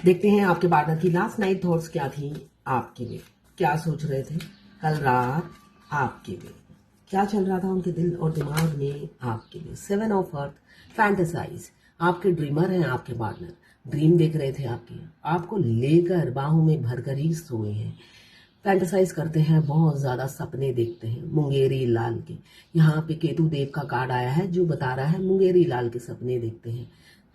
देखते हैं आपके पार्टनर की लास्ट नाइट थॉट्स क्या थी आपके लिए, क्या सोच रहे थे कल रात आपके लिए, क्या चल रहा था उनके दिल और दिमाग में आपके लिए। 7 ऑफ अर्थ, फैंटेसाइज। आपके ड्रीमर हैं आपके पार्टनर, ड्रीम देख रहे थे आपको लेकर बाहों में भरकर ही सोए हैं। फैंटेसाइज करते हैं, बहुत ज़्यादा सपने देखते हैं मुंगेरी लाल के। यहाँ पे केतु देव का कार्ड आया है जो बता रहा है मुंगेरी लाल के सपने देखते हैं।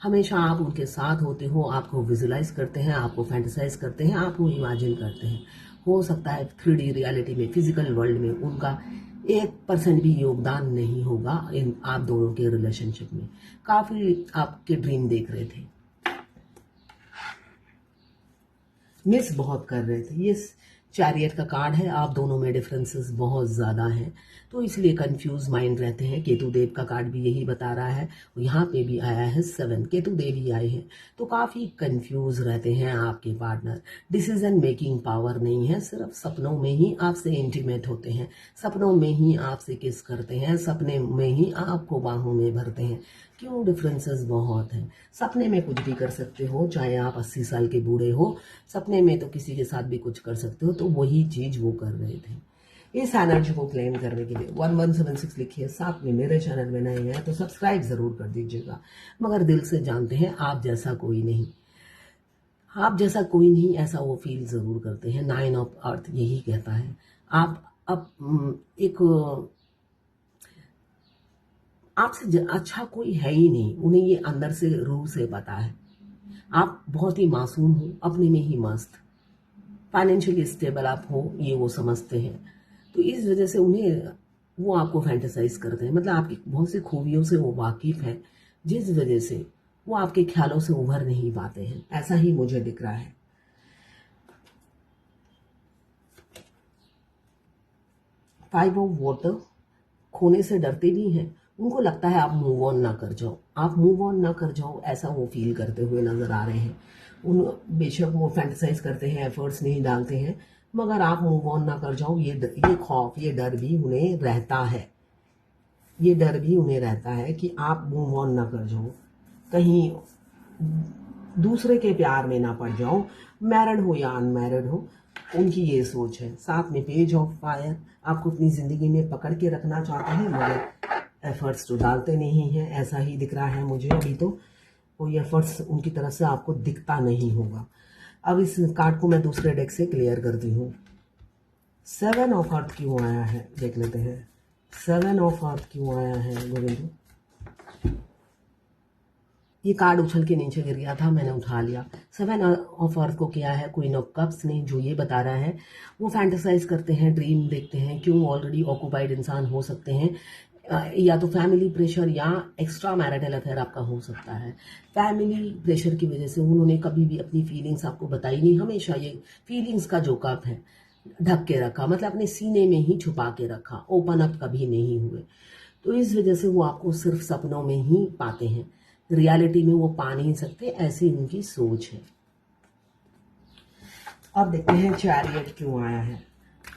हमेशा आप उनके साथ होते हो, आपको विजुलाइज करते हैं, आपको फैंटेसाइज करते हैं, आपको इमेजिन करते हैं। हो सकता है 3D रियलिटी में, फिजिकल वर्ल्ड में उनका 1% भी योगदान नहीं होगा इन आप दोनों के रिलेशनशिप में। काफ़ी आपके ड्रीम देख रहे थे, मिस बहुत कर रहे थे। ये चैरियट का कार्ड है, आप दोनों में डिफरेंसेस बहुत ज़्यादा हैं तो इसलिए कंफ्यूज माइंड रहते हैं। केतु देव का कार्ड भी यही बता रहा है, यहाँ पे भी आया है 7, केतु देव ही आए हैं तो काफ़ी कंफ्यूज रहते हैं आपके पार्टनर। डिसीजन मेकिंग पावर नहीं है, सिर्फ सपनों में ही आपसे इंटीमेट होते हैं, सपनों में ही आपसे किस करते हैं, सपने में ही आपको बाहों में भरते हैं। क्यों? डिफरेंसेस बहुत हैं। सपने में कुछ भी कर सकते हो, चाहे आप 80 साल के बूढ़े हो, सपने में तो किसी के साथ भी कुछ कर सकते हो, तो वही चीज वो कर रहे थे। इस एनर्जी को क्लेम करने के लिए 1176 लिखिए, साथ में मेरे चैनल में नए हैं तो सब्सक्राइब जरूर कर दीजिएगा। मगर दिल से जानते हैं आप जैसा कोई नहीं, आप जैसा कोई नहीं ऐसा वो फील जरूर करते हैं। 9 ऑफ अर्थ यही कहता है, आप अब एक आपसे अच्छा कोई है ही नहीं, उन्हें ये अंदर से रूह से पता है। आप बहुत ही मासूम हो, अपने में ही मस्त, फाइनेंशियली स्टेबल आप हो ये वो समझते हैं, तो इस वजह से उन्हें वो आपको फैंटेसाइज करते हैं। मतलब आपकी बहुत सी खूबियों से वो वाकिफ है, जिस वजह से वो आपके ख्यालों से उभर नहीं पाते हैं, ऐसा ही मुझे दिख रहा है। फाइव ऑफ वाटर, खोने से डरते भी हैं, उनको लगता है आप मूव ऑन ना कर जाओ, आप मूव ऑन ना कर जाओ, ऐसा वो फील करते हुए नजर आ रहे हैं। उन बेशक वो फैंटेसाइज करते हैं, एफर्ट्स नहीं डालते हैं, मगर आप मूव ऑन ना कर जाओ, ये खौफ, ये डर भी उन्हें रहता है। ये डर भी उन्हें रहता है कि आप मूव ऑन ना कर जाओ, कहीं दूसरे के प्यार में ना पड़ जाओ, मैरिड हो या अनमैरिड हो, उनकी ये सोच है। साथ में पेज ऑफ फायर, आपको अपनी जिंदगी में पकड़ के रखना चाहते हैं मगर एफर्ट्स तो डालते नहीं हैं, ऐसा ही दिख रहा है मुझे। अभी तो कोई एफर्ट्स उनकी तरफ से आपको दिखता नहीं होगा। अब इस कार्ड को मैं दूसरे डेक से क्लियर करती हूँ। 7 ऑफ अर्थ क्यों आया है देख लेते हैं। 7 ऑफ अर्थ क्यों आया है गोविंदू? ये कार्ड उछल के नीचे गिर गया था, मैंने उठा लिया। 7 ऑफ अर्थ को क्या है? क्वीन ऑफ कप्स ने जो ये बता रहा है, वो फैंटेसाइज करते हैं, ड्रीम देखते हैं। क्यों? ऑलरेडी ऑक्यूपाइड इंसान हो सकते हैं, या तो फैमिली प्रेशर या एक्स्ट्रा मैरिटल अफेयर आपका हो सकता है। फैमिली प्रेशर की वजह से उन्होंने कभी भी अपनी फीलिंग्स आपको बताई नहीं, हमेशा ये फीलिंग्स का जो कप है ढक के रखा, मतलब अपने सीने में ही छुपा के रखा, ओपन अप कभी नहीं हुए। तो इस वजह से वो आपको सिर्फ सपनों में ही पाते हैं, रियलिटी में वो पा नहीं सकते, ऐसी उनकी सोच है। अब देखते हैं चैरियट क्यों आया है।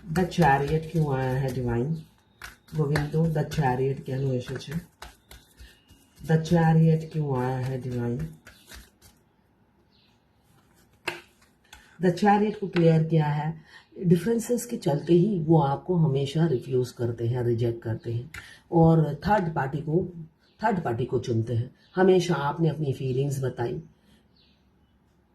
द चैरियट क्यों आया है डिवाइन गोविंदो? द चैरियट क्या है? द चैरियट क्यों आया है डिवाइन? द चैरियट को क्लियर किया है, डिफरेंसेस के चलते ही वो आपको हमेशा रिफ्यूज करते हैं, रिजेक्ट करते हैं और थर्ड पार्टी को चुनते हैं। हमेशा आपने अपनी फीलिंग्स बताई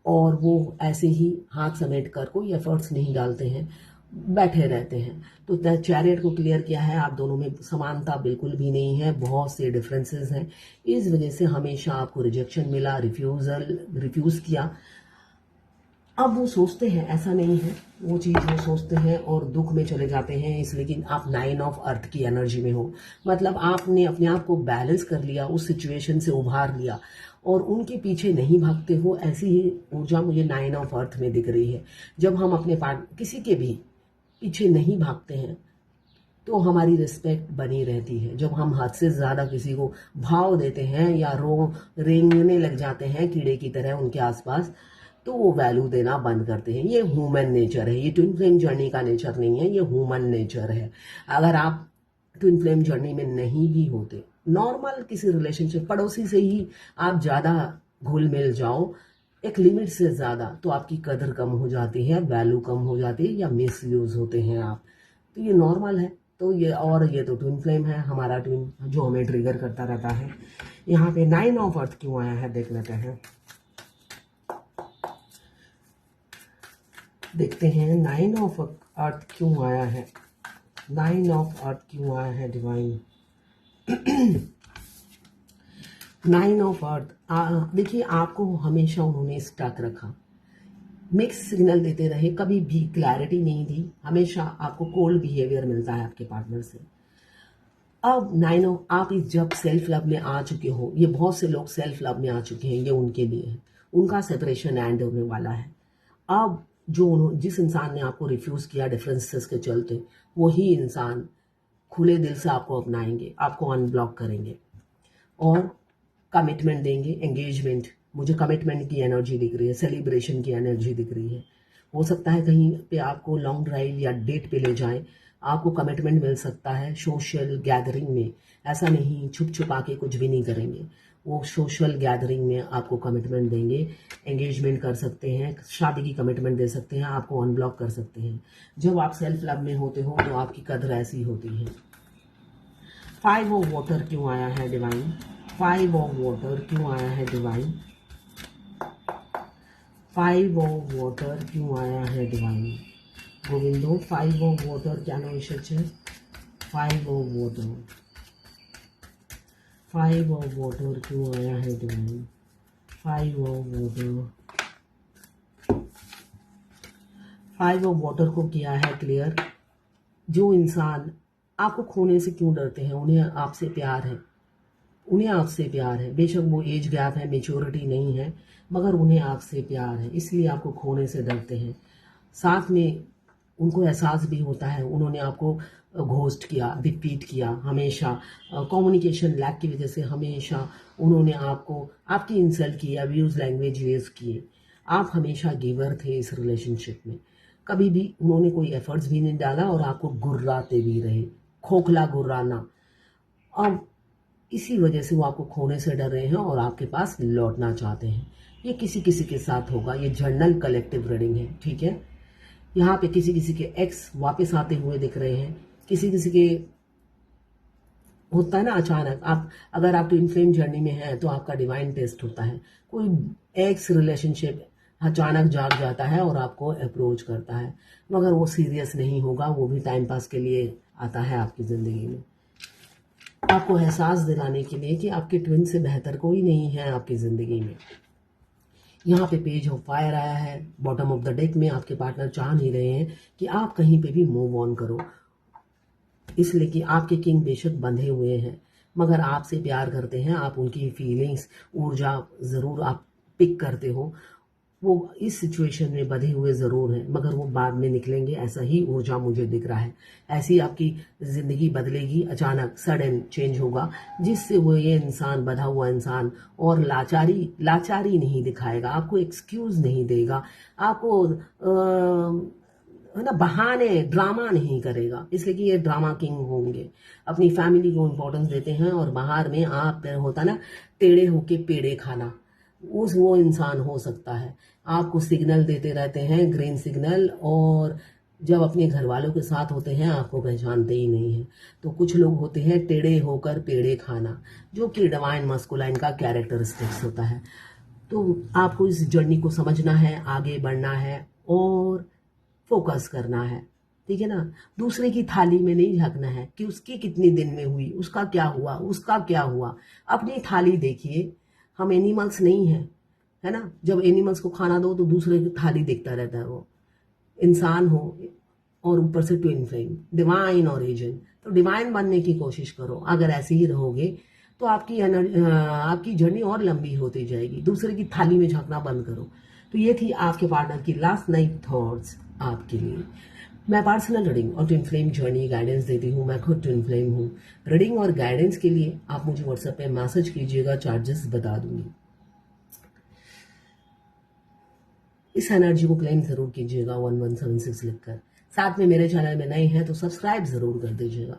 और वो ऐसे ही हाथ समेट कर कोई एफर्ट्स नहीं डालते हैं, बैठे रहते हैं। तो द चैरियट को क्लियर किया है, आप दोनों में समानता बिल्कुल भी नहीं है, बहुत से डिफरेंसेस हैं। इस वजह से हमेशा आपको रिजेक्शन मिला, रिफ्यूज किया। अब वो सोचते हैं, ऐसा नहीं है, वो चीज़ वो सोचते हैं और दुख में चले जाते हैं। इसलिए कि आप 9 ऑफ अर्थ की एनर्जी में हो, मतलब आपने अपने आप को बैलेंस कर लिया, उस सिचुएशन से उभार लिया और उनके पीछे नहीं भागते हो। ऐसी ही ऊर्जा मुझे 9 ऑफ अर्थ में दिख रही है। जब हम अपने किसी के भी पीछे नहीं भागते हैं तो हमारी रिस्पेक्ट बनी रहती है। जब हम हद से ज़्यादा किसी को भाव देते हैं या रेंगने लग जाते हैं कीड़े की तरह उनके आसपास, तो वो वैल्यू देना बंद करते हैं। ये ह्यूमन नेचर है, ये ट्विन फ्लेम जर्नी का नेचर नहीं है, ये ह्यूमन नेचर है। अगर आप ट्विन फ्लेम जर्नी में नहीं भी होते, नॉर्मल किसी रिलेशनशिप, पड़ोसी से ही आप ज़्यादा घुल मिल जाओ, एक लिमिट से ज़्यादा तो आपकी कदर कम हो जाती है, वैल्यू कम हो जाती है या मिस यूज़ होते हैं आप। तो ये नॉर्मल है। तो ये तो ट्विन फ्लेम है, हमारा ट्विन जो हमें ट्रिगर करता रहता है। यहाँ पे 9 ऑफ अर्थ क्यों आया है देख लेते हैं। देखते हैं 9 ऑफ अर्थ क्यों आया है। 9 ऑफ अर्थ क्यों आया है डिवाइन। 9 ऑफ अर्थ, देखिए आपको हमेशा उन्होंने स्टक रखा, मिक्स सिग्नल देते रहे, कभी भी क्लैरिटी नहीं दी, हमेशा आपको कोल्ड बिहेवियर मिलता है आपके पार्टनर से। अब 9 ऑफ, आप इस जब सेल्फ लव में आ चुके हो, ये बहुत से लोग सेल्फ लव में आ चुके हैं, ये उनके लिए है, उनका सेपरेशन एंड होने वाला है। अब जिस इंसान ने आपको रिफ्यूज किया डिफरेंसेस के चलते, वही इंसान खुले दिल से आपको अपनाएंगे, आपको अनब्लॉक करेंगे और कमिटमेंट देंगे, एंगेजमेंट। मुझे कमिटमेंट की एनर्जी दिख रही है, सेलिब्रेशन की एनर्जी दिख रही है। हो सकता है कहीं पे आपको लॉन्ग ड्राइव या डेट पे ले जाएं, आपको कमिटमेंट मिल सकता है सोशल गैदरिंग में। ऐसा नहीं छुप छुपा के कुछ भी नहीं करेंगे, वो सोशल गैदरिंग में आपको कमिटमेंट देंगे, एंगेजमेंट कर सकते हैं, शादी की कमिटमेंट दे सकते हैं, आपको अनब्लॉक कर सकते हैं। जब आप सेल्फ लव में होते हो तो आपकी कदर ऐसी होती है। 5 ऑफ वाटर क्यों आया है डिवाइन। 5 ऑफ वाटर क्यों आया है डिवाइन। 5 ऑफ वाटर क्यों आया है डिवाइन। गोविंदो 5 ऑफ वाटर क्या नो विशेष है। 5 ऑफ वाटर, 5 ऑफ वाटर क्यों आया है divine. 5 of water, 5 of water को किया है क्लियर। जो इंसान आपको खोने से क्यों डरते हैं, उन्हें आपसे प्यार है, उन्हें आपसे प्यार है। बेशक वो एज गैप है, मेच्योरिटी नहीं है, मगर उन्हें आपसे प्यार है, इसलिए आपको खोने से डरते हैं। साथ में उनको एहसास भी होता है उन्होंने आपको घोस्ट किया, डिफीट किया, हमेशा कम्युनिकेशन लैक की वजह से हमेशा उन्होंने आपकी इंसल्ट की, अब्यूज लैंग्वेज यूज किए। आप हमेशा गिवर थे इस रिलेशनशिप में, कभी भी उन्होंने कोई एफर्ट्स भी नहीं डाला और आपको गुर्राते भी रहे, खोखला गुर्राना। अब इसी वजह से वो आपको खोने से डर रहे हैं और आपके पास लौटना चाहते हैं। ये किसी किसी के साथ होगा, ये जर्नल कलेक्टिव रीडिंग है, ठीक है। यहाँ पे किसी किसी के एक्स वापस आते हुए दिख रहे हैं, किसी किसी के होता है ना अचानक। अगर आप ट्विन फ्लेम जर्नी में हैं तो आपका डिवाइन टेस्ट होता है, कोई एक्स रिलेशनशिप अचानक जाग जाता है और आपको अप्रोच करता है, मगर वो सीरियस नहीं होगा, वो भी टाइम पास के लिए आता है आपकी ज़िंदगी में, आपको एहसास दिलाने के लिए कि आपके ट्विन से बेहतर कोई नहीं है आपकी ज़िंदगी में। यहाँ पे पेज ऑफ फायर आया है बॉटम ऑफ द डेक में। आपके पार्टनर चाह नहीं रहे हैं कि आप कहीं पे भी मूव ऑन करो, इसलिए कि आपके किंग बेशक बंधे हुए हैं, मगर आपसे प्यार करते हैं, आप उनकी फीलिंग्स, ऊर्जा ज़रूर आप पिक करते हो। वो इस सिचुएशन में बंधे हुए ज़रूर हैं, मगर वो बाद में निकलेंगे, ऐसा ही ऊर्जा मुझे दिख रहा है। ऐसी आपकी ज़िंदगी बदलेगी, अचानक सडन चेंज होगा, जिससे वो ये इंसान, बंधा हुआ इंसान, और लाचारी नहीं दिखाएगा, आपको एक्सक्यूज़ नहीं देगा, आपको है ना बहाने, ड्रामा नहीं करेगा, इसलिए कि ये ड्रामा किंग होंगे, अपनी फैमिली को इम्पोर्टेंस देते हैं। और बाहर में आप होता ना टेढ़े होके पेड़े खाना, वो इंसान हो सकता है। आपको सिग्नल देते रहते हैं, ग्रीन सिग्नल, और जब अपने घर वालों के साथ होते हैं आपको पहचानते ही नहीं है। तो कुछ लोग होते हैं टेढ़े होकर पेड़े खाना, जो कि डिवाइन मस्कुलाइन का कैरेक्टरिस्टिक्स होता है। तो आपको इस जर्नी को समझना है, आगे बढ़ना है और फोकस करना है, ठीक है ना। दूसरे की थाली में नहीं झांकना है कि उसकी कितनी दिन में हुई, उसका क्या हुआ, उसका क्या हुआ। अपनी थाली देखिए, हम एनिमल्स नहीं हैं, है ना। जब एनिमल्स को खाना दो तो दूसरे की थाली देखता रहता है, वो इंसान हो और ऊपर से ट्विन फ्लेम, डिवाइन ओरिजिन। तो डिवाइन बनने की कोशिश करो, अगर ऐसे ही रहोगे तो आपकी जर्नी और लंबी होती जाएगी। दूसरे की थाली में झांकना बंद करो। तो ये थी आपके पार्टनर की लास्ट नाइट थॉट्स आपके लिए। मैं पर्सनल रीडिंग और ट्विन फ्लेम जर्नी गाइडेंस देती हूँ, मैं खुद ट्विन फ्लेम हूँ। रीडिंग और गाइडेंस के लिए आप मुझे व्हाट्सएप पे मैसेज कीजिएगा, चार्जेस बता दूंगी। इस एनर्जी को क्लेम जरूर कीजिएगा 1176 लिखकर। साथ में मेरे चैनल में नए हैं तो सब्सक्राइब जरूर कर दीजिएगा।